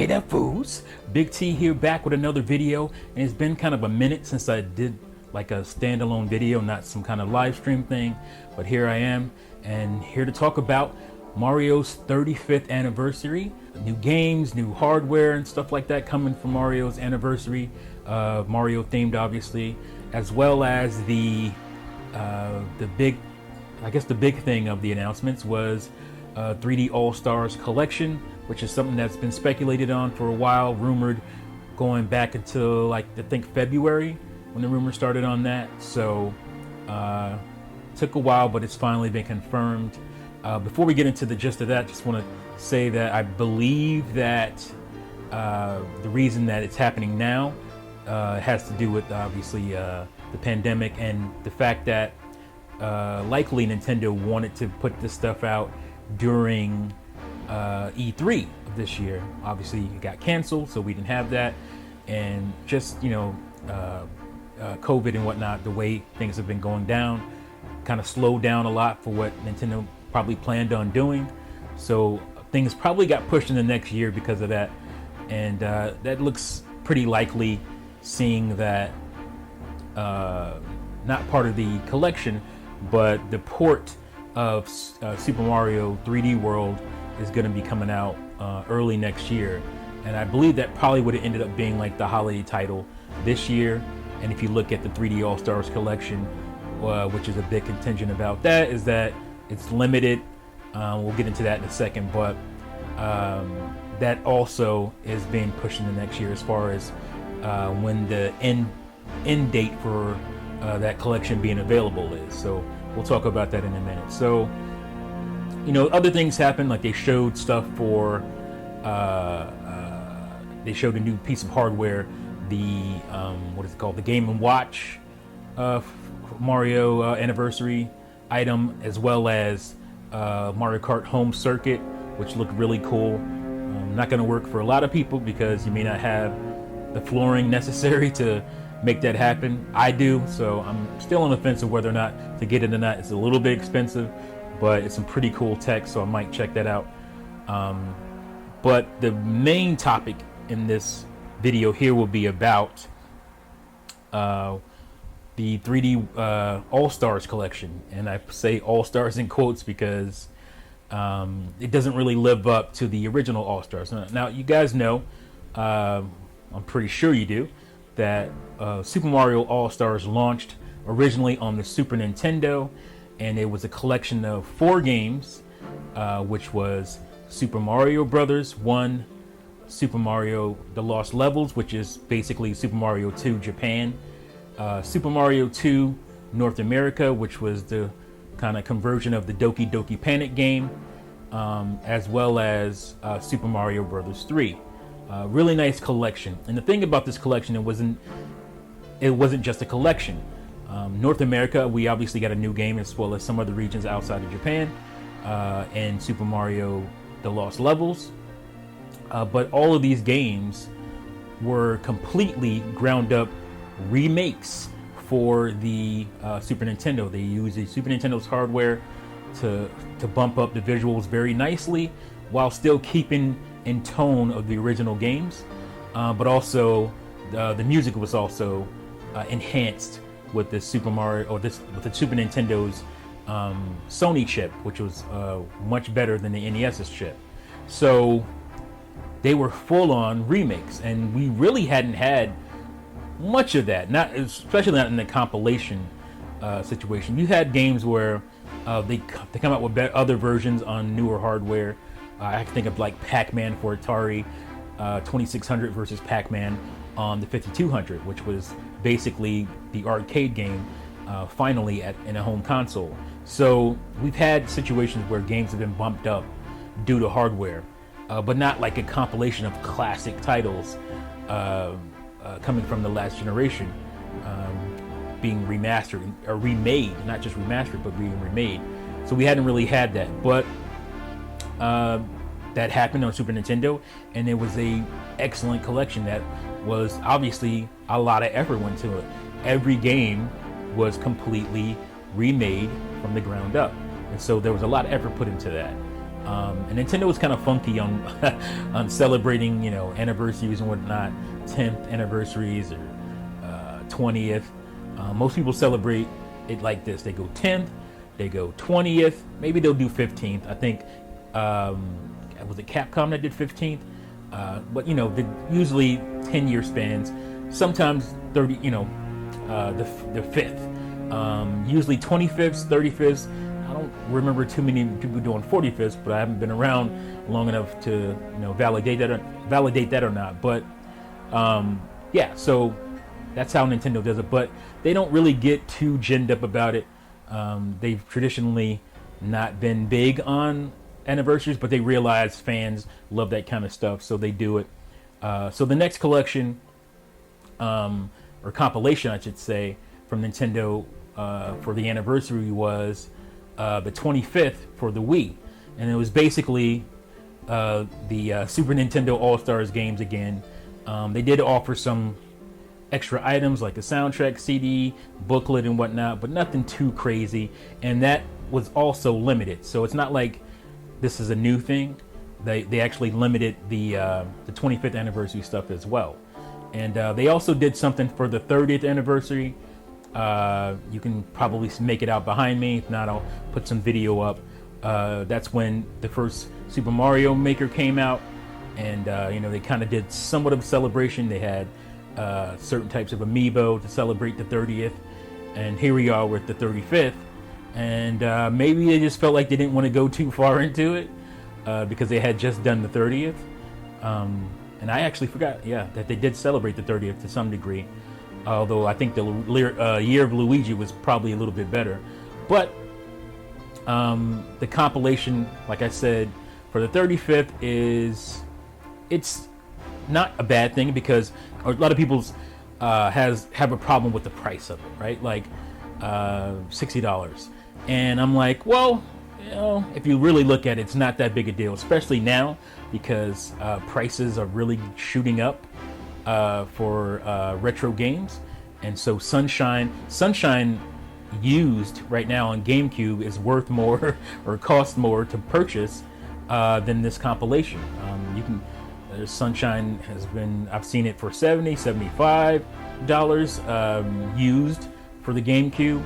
Hey there, fools. Big T here, back with another video, and it's been kind of a minute since I did like a standalone video, not some kind of live stream thing, but here I am, and here to talk about Mario's 35th anniversary, new games, new hardware, and stuff like that coming for Mario's anniversary, Mario themed obviously, as well as the big thing of the announcements was 3D All-Stars collection, which is something that's been speculated on for a while, rumored going back until like I think February when the rumor started on that. So took a while, but it's finally been confirmed. Before we get into the gist of that, just want to say that I believe that the reason that it's happening now has to do with obviously the pandemic and the fact that likely Nintendo wanted to put this stuff out during E3 of this year. Obviously it got canceled, so we didn't have that, and just COVID and whatnot, the way things have been going down kind of slowed down a lot for what Nintendo probably planned on doing, so things probably got pushed in the next year because of that, and that looks pretty likely, seeing that not part of the collection, but the port of Super Mario 3D World is going to be coming out early next year, and I believe that probably would have ended up being like the holiday title this year. And if you look at the 3D All-Stars collection, which is a big contingent about that, is that it's limited. We'll get into that in a second, but that also is being pushed into next year as far as when the end date for that collection being available is. So we'll talk about that in a minute. So, other things happened, like they showed stuff for, they showed a new piece of hardware, the, what is it called? The Game & Watch Mario anniversary item, as well as Mario Kart Home Circuit, which looked really cool. Not going to work for a lot of people because you may not have the flooring necessary to make that happen. I do, so I'm still on the fence of whether or not to get it or not. It's a little bit expensive, but it's some pretty cool tech, so I might check that out. But the main topic in this video here will be about the 3D All-Stars collection, and I say All-Stars in quotes because it doesn't really live up to the original All-Stars. Now, you guys know, I'm pretty sure you do, that Super Mario All-Stars launched originally on the Super Nintendo, and it was a collection of 4 games, which was Super Mario Brothers 1, Super Mario The Lost Levels, which is basically Super Mario 2 Japan, Super Mario 2 North America, which was the kind of conversion of the Doki Doki Panic game, as well as Super Mario Brothers 3. Really nice collection. And the thing about this collection, it wasn't just a collection. North America, we obviously got a new game, as well as some other regions outside of Japan, and Super Mario The Lost Levels. But all of these games were completely ground up remakes for the Super Nintendo. They used the Super Nintendo's hardware to bump up the visuals very nicely, while still keeping in tone of the original games, but also the music was also enhanced with the Super Mario, or with the Super Nintendo's Sony chip, which was much better than the NES's chip. So they were full-on remakes, and we really hadn't had much of that, especially not in the compilation situation. You had games where they come out with other versions on newer hardware. I can think of like Pac-Man for Atari 2600 versus Pac-Man on the 5200, which was basically the arcade game finally in a home console. So we've had situations where games have been bumped up due to hardware, but not like a compilation of classic titles coming from the last generation being remastered or remade, not just remastered, but being remade. So we hadn't really had that, but that happened on Super Nintendo, and it was a excellent collection that was obviously a lot of effort went to it. Every game was completely remade from the ground up, and so there was a lot of effort put into that. And Nintendo was kind of funky on on celebrating, you know, anniversaries and whatnot, 10th anniversaries or 20th. Most people celebrate it like this: they go 10th, they go 20th, maybe they'll do 15th. I think was it Capcom that did 15th? But you know, usually 10-year spans. Sometimes 30, you know, the fifth. Usually 25th, 35th. I don't remember too many people doing 45th, but I haven't been around long enough to, you know, validate that or not. But yeah, so that's how Nintendo does it. But they don't really get too ginned up about it. They've traditionally not been big on anniversaries, but they realize fans love that kind of stuff, so they do it. So the next collection, or compilation, I should say, from Nintendo for the anniversary was the 25th for the Wii, and it was basically the Super Nintendo All-Stars games again. They did offer some extra items like a soundtrack CD, booklet, and whatnot, but nothing too crazy, and that was also limited. So it's not like this is a new thing. They actually limited the 25th anniversary stuff as well. And they also did something for the 30th anniversary. You can probably make it out behind me. If not, I'll put some video up. That's when the first Super Mario Maker came out. And, you know, they kind of did somewhat of a celebration. They had certain types of amiibo to celebrate the 30th. And here we are with the 35th. And maybe they just felt like they didn't want to go too far into it because they had just done the 30th. And I actually forgot, that they did celebrate the 30th to some degree. Although I think the Year of Luigi was probably a little bit better. But the compilation, like I said, for the 35th it's not a bad thing because a lot of people have a problem with the price of it, right? Like $60. And I'm like, well, you know, if you really look at it, it's not that big a deal, especially now because prices are really shooting up for retro games. And so Sunshine used right now on GameCube is worth more or cost more to purchase than this compilation. Sunshine has been, I've seen it for $70, $75 used for the GameCube,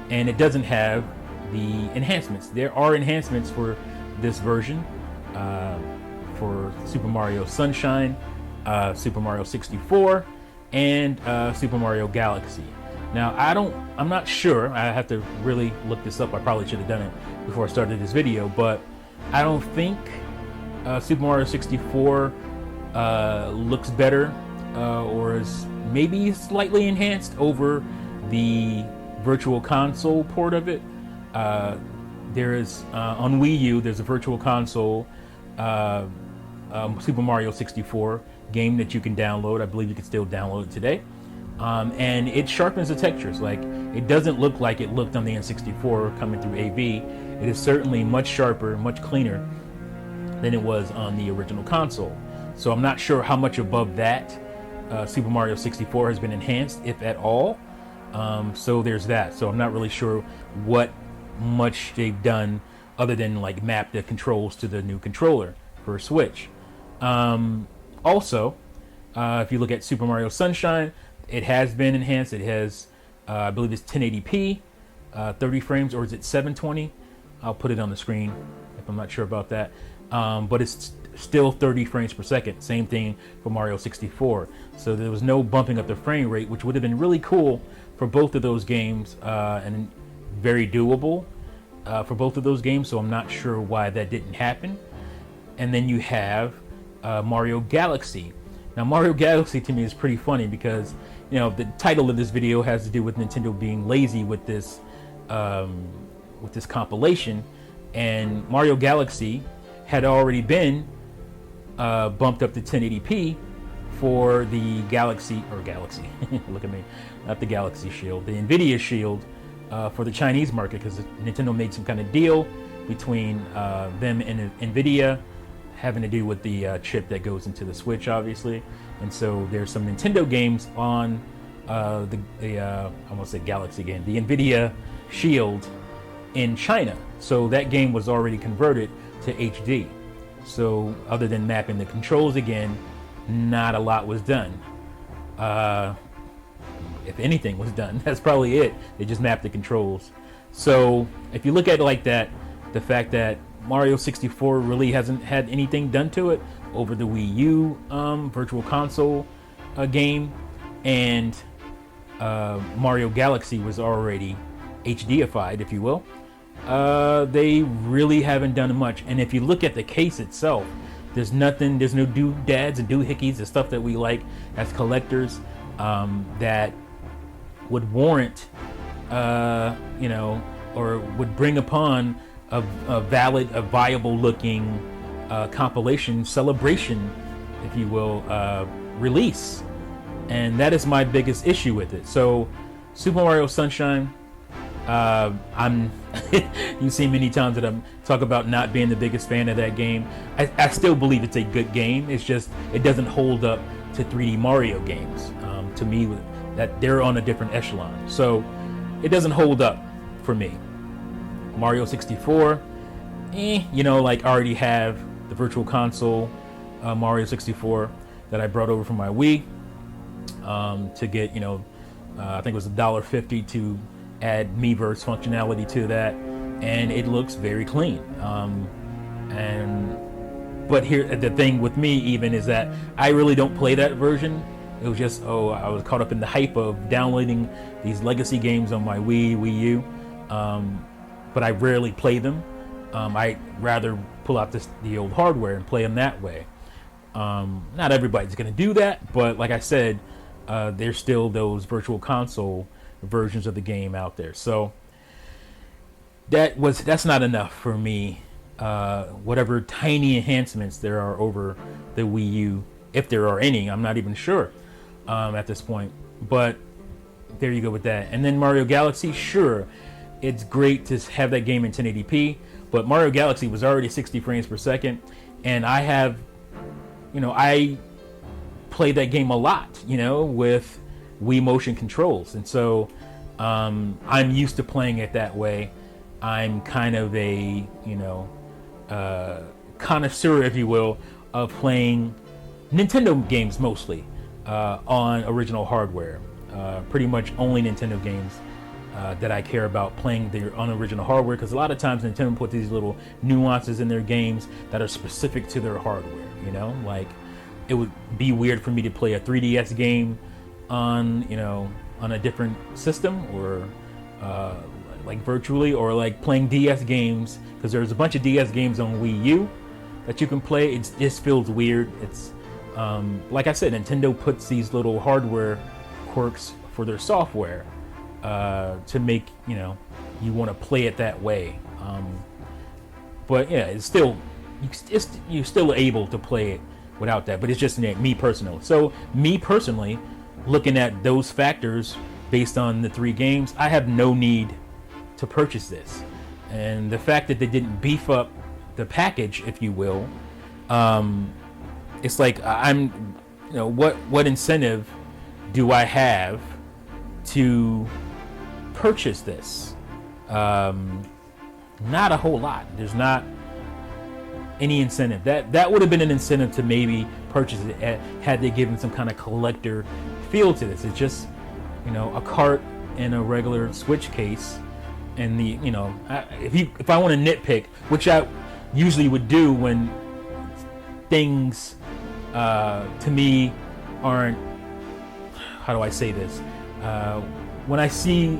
and it doesn't have the enhancements. There are enhancements for this version for Super Mario Sunshine, Super Mario 64, and Super Mario Galaxy. Now I'm not sure, I have to really look this up. I probably should have done it before I started this video, but I don't think Super Mario 64 looks better or is maybe slightly enhanced over the Virtual Console port of it. There is on Wii U, there's a Virtual Console Super Mario 64 game that you can download. I believe you can still download it today. And it sharpens the textures. Like, it doesn't look like it looked on the N64 coming through AV. It is certainly much sharper, much cleaner than it was on the original console. So I'm not sure how much above that Super Mario 64 has been enhanced, if at all. So there's that. So I'm not really sure what much they've done other than like map the controls to the new controller for Switch. Also, if you look at Super Mario Sunshine, it has been enhanced. It has, I believe it's 1080p, 30 frames, or is it 720? I'll put it on the screen if I'm not sure about that. But it's still 30 frames per second. Same thing for Mario 64. So there was no bumping up the frame rate, which would have been really cool for both of those games, and very doable for both of those games. So I'm not sure why that didn't happen. And then you have Mario Galaxy. Now, Mario Galaxy to me is pretty funny because, you know, the title of this video has to do with Nintendo being lazy with this compilation, and Mario Galaxy had already been bumped up to 1080p for the Galaxy, look at me, not the Galaxy Shield, the Nvidia Shield for the Chinese market, because Nintendo made some kind of deal between them and Nvidia, having to do with the chip that goes into the Switch, obviously. And so there's some Nintendo games on I almost said Galaxy game, the Nvidia Shield in China. So that game was already converted to HD. So other than mapping the controls again, not a lot was done. If anything was done, that's probably it. They just mapped the controls. So if you look at it like that, the fact that Mario 64 really hasn't had anything done to it over the Wii U Virtual Console game, and Mario Galaxy was already HDified, if you will, they really haven't done much. And if you look at the case itself, there's nothing, there's no doodads and doohickeys, the stuff that we like as collectors, that would warrant, or would bring upon a valid, a viable looking compilation, celebration, if you will, release. And that is my biggest issue with it. So Super Mario Sunshine, you've seen many times that I'm talk about not being the biggest fan of that game. I still believe it's a good game. It's just, it doesn't hold up to 3D Mario games. To me, that they're on a different echelon. So it doesn't hold up for me. Mario 64, like I already have the Virtual Console Mario 64 that I brought over from my Wii to get, I think it was $1.50 to add Miiverse functionality to that, and it looks very clean. But here, the thing with me even is that I really don't play that version. It was just, I was caught up in the hype of downloading these legacy games on my Wii U, but I rarely play them. I'd rather pull out the old hardware and play them that way. Not everybody's going to do that, but like I said, there's still those Virtual Console versions of the game out there. So that's not enough for me. Whatever tiny enhancements there are over the Wii U, if there are any, I'm not even sure at this point. But there you go with that. And then Mario Galaxy, sure, it's great to have that game in 1080p, but Mario Galaxy was already 60 frames per second, and I have, I play that game a lot, with Wii motion controls, and so I'm used to playing it that way. I'm kind of a connoisseur, if you will, of playing Nintendo games mostly on original hardware. Pretty much only Nintendo games that I care about playing on original hardware, because a lot of times Nintendo puts these little nuances in their games that are specific to their hardware. Like it would be weird for me to play a 3DS game on a different system, or like virtually, or like playing DS games, because there's a bunch of DS games on Wii U that you can play. It just feels weird. It's like I said, Nintendo puts these little hardware quirks for their software to make you want to play it that way. But yeah, it's still you're still able to play it without that. But it's just me personally. So me personally, looking at those factors based on the 3 games, I have no need to purchase this. And the fact that they didn't beef up the package, if you will, it's like I'm, what incentive do I have to purchase this? Not a whole lot. There's not any incentive. That would have been an incentive to maybe purchase it had they given some kind of collector feel to this. It's just, a cart and a regular Switch case, and the, if I want to nitpick, which I usually would do when things to me aren't, how do I say this? When I see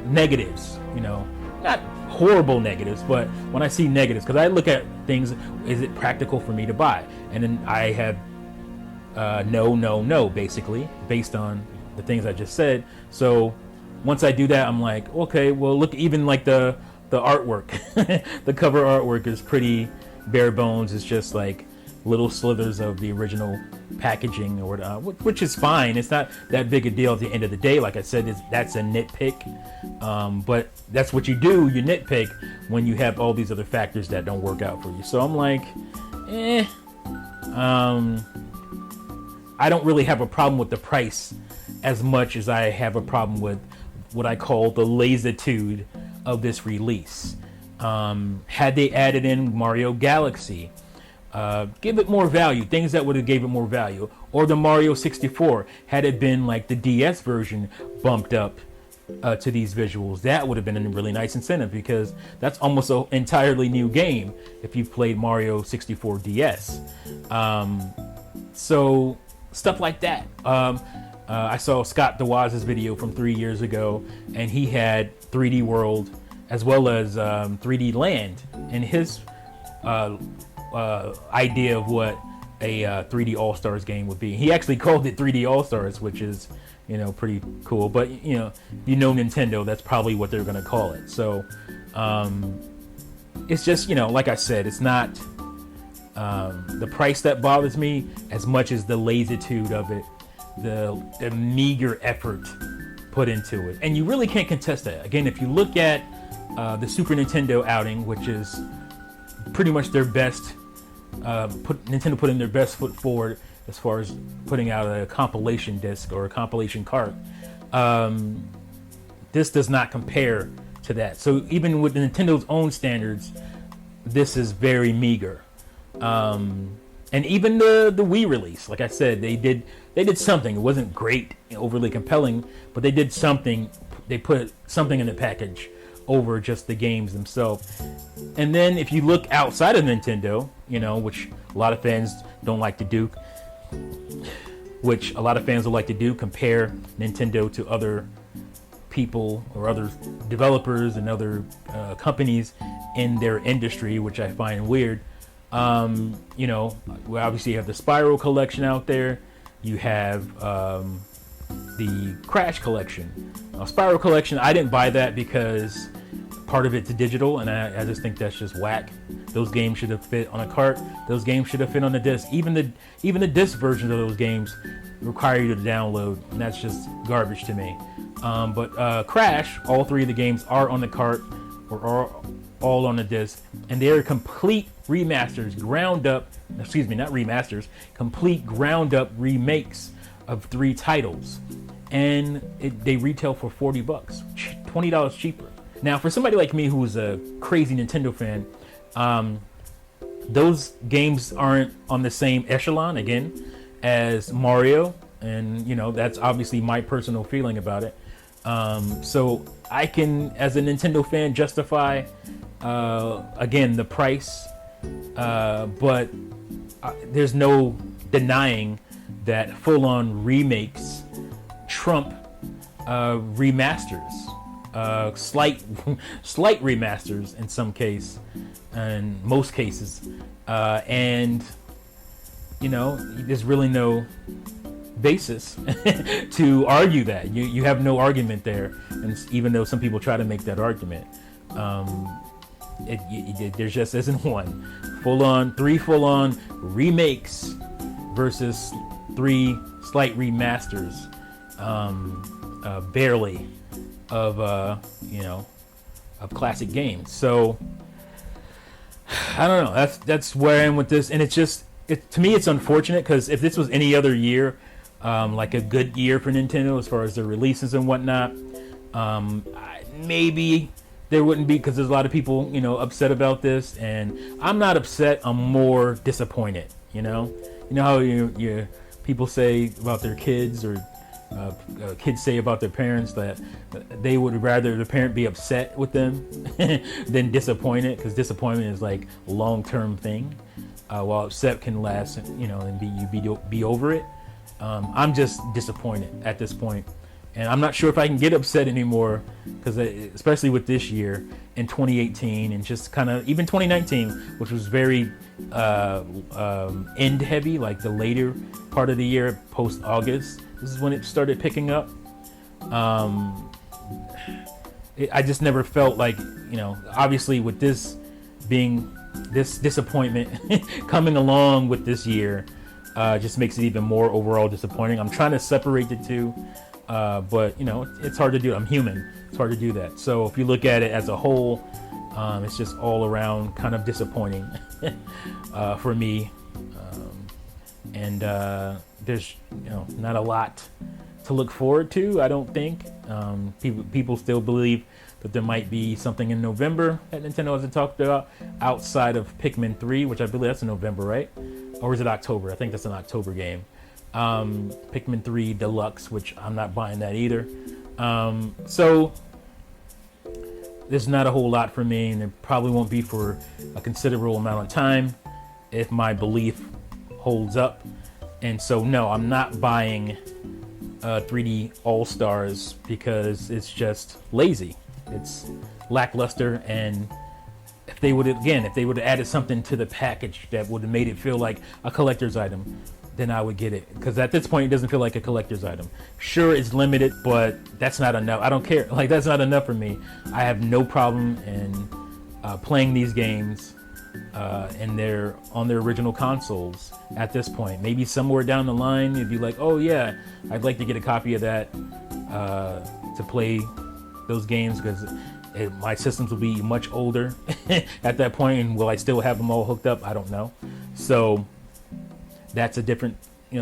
negatives, not horrible negatives, but when I see negatives, because I look at things, is it practical for me to buy? And then I have no, basically, based on the things I just said. So once I do that, I'm like, okay, well, look, even like the artwork, the cover artwork is pretty bare bones. It's just like little slithers of the original packaging, or which is fine. It's not that big a deal at the end of the day. Like I said, that's a nitpick, but that's what you do. You nitpick when you have all these other factors that don't work out for you. So I'm like, I don't really have a problem with the price as much as I have a problem with what I call the lassitude of this release. Had they added in Mario Galaxy, give it more value, things that would have gave it more value, or the Mario 64, had it been like the DS version bumped up to these visuals, that would have been a really nice incentive, because that's almost an entirely new game if you've played Mario 64 DS. So stuff like that. I saw Scott DeWaz's video from 3 years ago, and he had 3D World as well as 3D Land in his idea of what a 3D All-Stars game would be. He actually called it 3D All-Stars, which is, pretty cool. But, Nintendo, that's probably what they're going to call it. So it's just, like I said, it's not the price that bothers me as much as the lassitude of it, the meager effort put into it. And you really can't contest that. Again, if you look at the Super Nintendo outing, which is pretty much their best, Nintendo putting their best foot forward as far as putting out a compilation disc or a compilation cart. This does not compare to that. So even with Nintendo's own standards, this is very meager. And even the Wii release, like I said, they did something. It wasn't great, overly compelling, but they did something. They put something in the package over just the games themselves. And then if you look outside of Nintendo, which a lot of fans don't like to do, compare Nintendo to other people or other developers and other companies in their industry, which I find weird. We obviously have the Spiral collection out there. You have the Crash collection. Spiral collection, I didn't buy that because part of it's digital, and I just think that's just whack. Those games should have fit on a cart. Those games should have fit on the disc. Even the disc versions of those games require you to download, and that's just garbage to me. But Crash, all three of the games are on the cart or are all on the disc, and they are complete remasters, complete ground up remakes of 3 titles, and they retail for $40, $20 cheaper. Now, for somebody like me who's a crazy Nintendo fan, those games aren't on the same echelon again as Mario, and that's obviously my personal feeling about it. So I can, as a Nintendo fan, justify again the price, but there's no denying that full-on remakes trump remasters, slight remasters in some case, and most cases, and there's really no basis to argue that. You have no argument there, and even though some people try to make that argument, there just isn't one. Three full-on remakes versus 3 slight remasters, barely, of classic games. So I don't know. That's where I am with this, and to me it's unfortunate, because if this was any other year, like a good year for Nintendo as far as their releases and whatnot, maybe there wouldn't be, because there's a lot of people upset about this, and I'm not upset. I'm more disappointed. How you people say about their kids, or kids say about their parents, that they would rather the parent be upset with them than disappointed, because disappointment is like a long-term thing, while upset can last, and be over it. I'm just disappointed at this point, and I'm not sure if I can get upset anymore, because especially with this year in 2018, and just kind of even 2019, which was very end heavy, like the later part of the year post August. This is when it started picking up. I just never felt like, obviously with this being this disappointment coming along with this year, just makes it even more overall disappointing. I'm trying to separate the two, but it's hard to do. I'm human. It's hard to do that. So if you look at it as a whole, it's just all around kind of disappointing for me. And there's not a lot to look forward to, I don't think. People still believe that there might be something in November that Nintendo hasn't talked about outside of Pikmin 3, which I believe that's in November, right? Or is it October? I think that's an October game. Pikmin 3 Deluxe, which I'm not buying that either. So there's not a whole lot for me, and it probably won't be for a considerable amount of time if my belief holds up. And so no, I'm not buying 3D All-Stars because it's just lazy. It's lackluster, and if they would have added something to the package that would have made it feel like a collector's item, then I would get it. Because at this point, it doesn't feel like a collector's item. Sure, it's limited, but that's not enough. I don't care. Like, that's not enough for me. I have no problem in playing these games and they're on their original consoles at this point. Maybe somewhere down the line, you'd be like, oh yeah, I'd like to get a copy of that to play those games, because my systems will be much older at that point, and will I still have them all hooked up? I don't know. So that's a different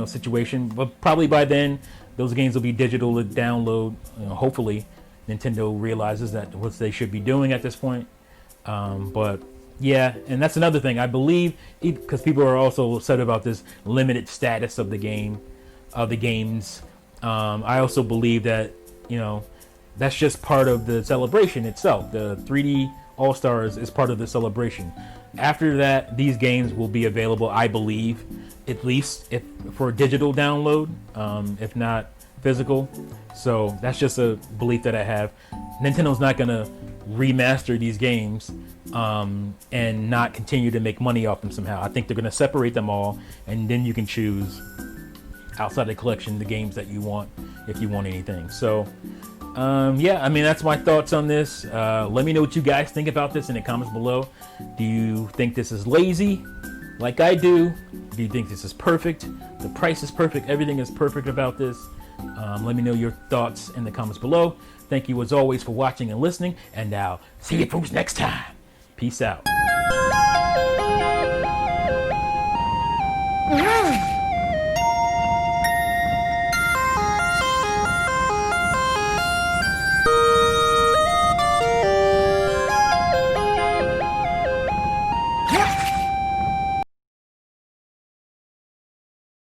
situation, but probably by then those games will be digital to download. Hopefully Nintendo realizes that what they should be doing at this point. But yeah, and that's another thing I believe, because people are also upset about this limited status of the games. I also believe that that's just part of the celebration itself. The 3D All-Stars is part of the celebration. After that, these games will be available, I believe, at least if for digital download, if not physical. So that's just a belief that I have. Nintendo's not gonna remaster these games and not continue to make money off them somehow. I think they're gonna separate them all, and then you can choose outside the collection the games that you want, if you want anything. So yeah, I mean, that's my thoughts on this. Let me know what you guys think about this in the comments below. Do you think this is lazy like I do? Do you think this is perfect? The price is perfect. Everything is perfect about this. Let me know your thoughts in the comments below. Thank you as always for watching and listening, and I'll see you folks next time. Peace out.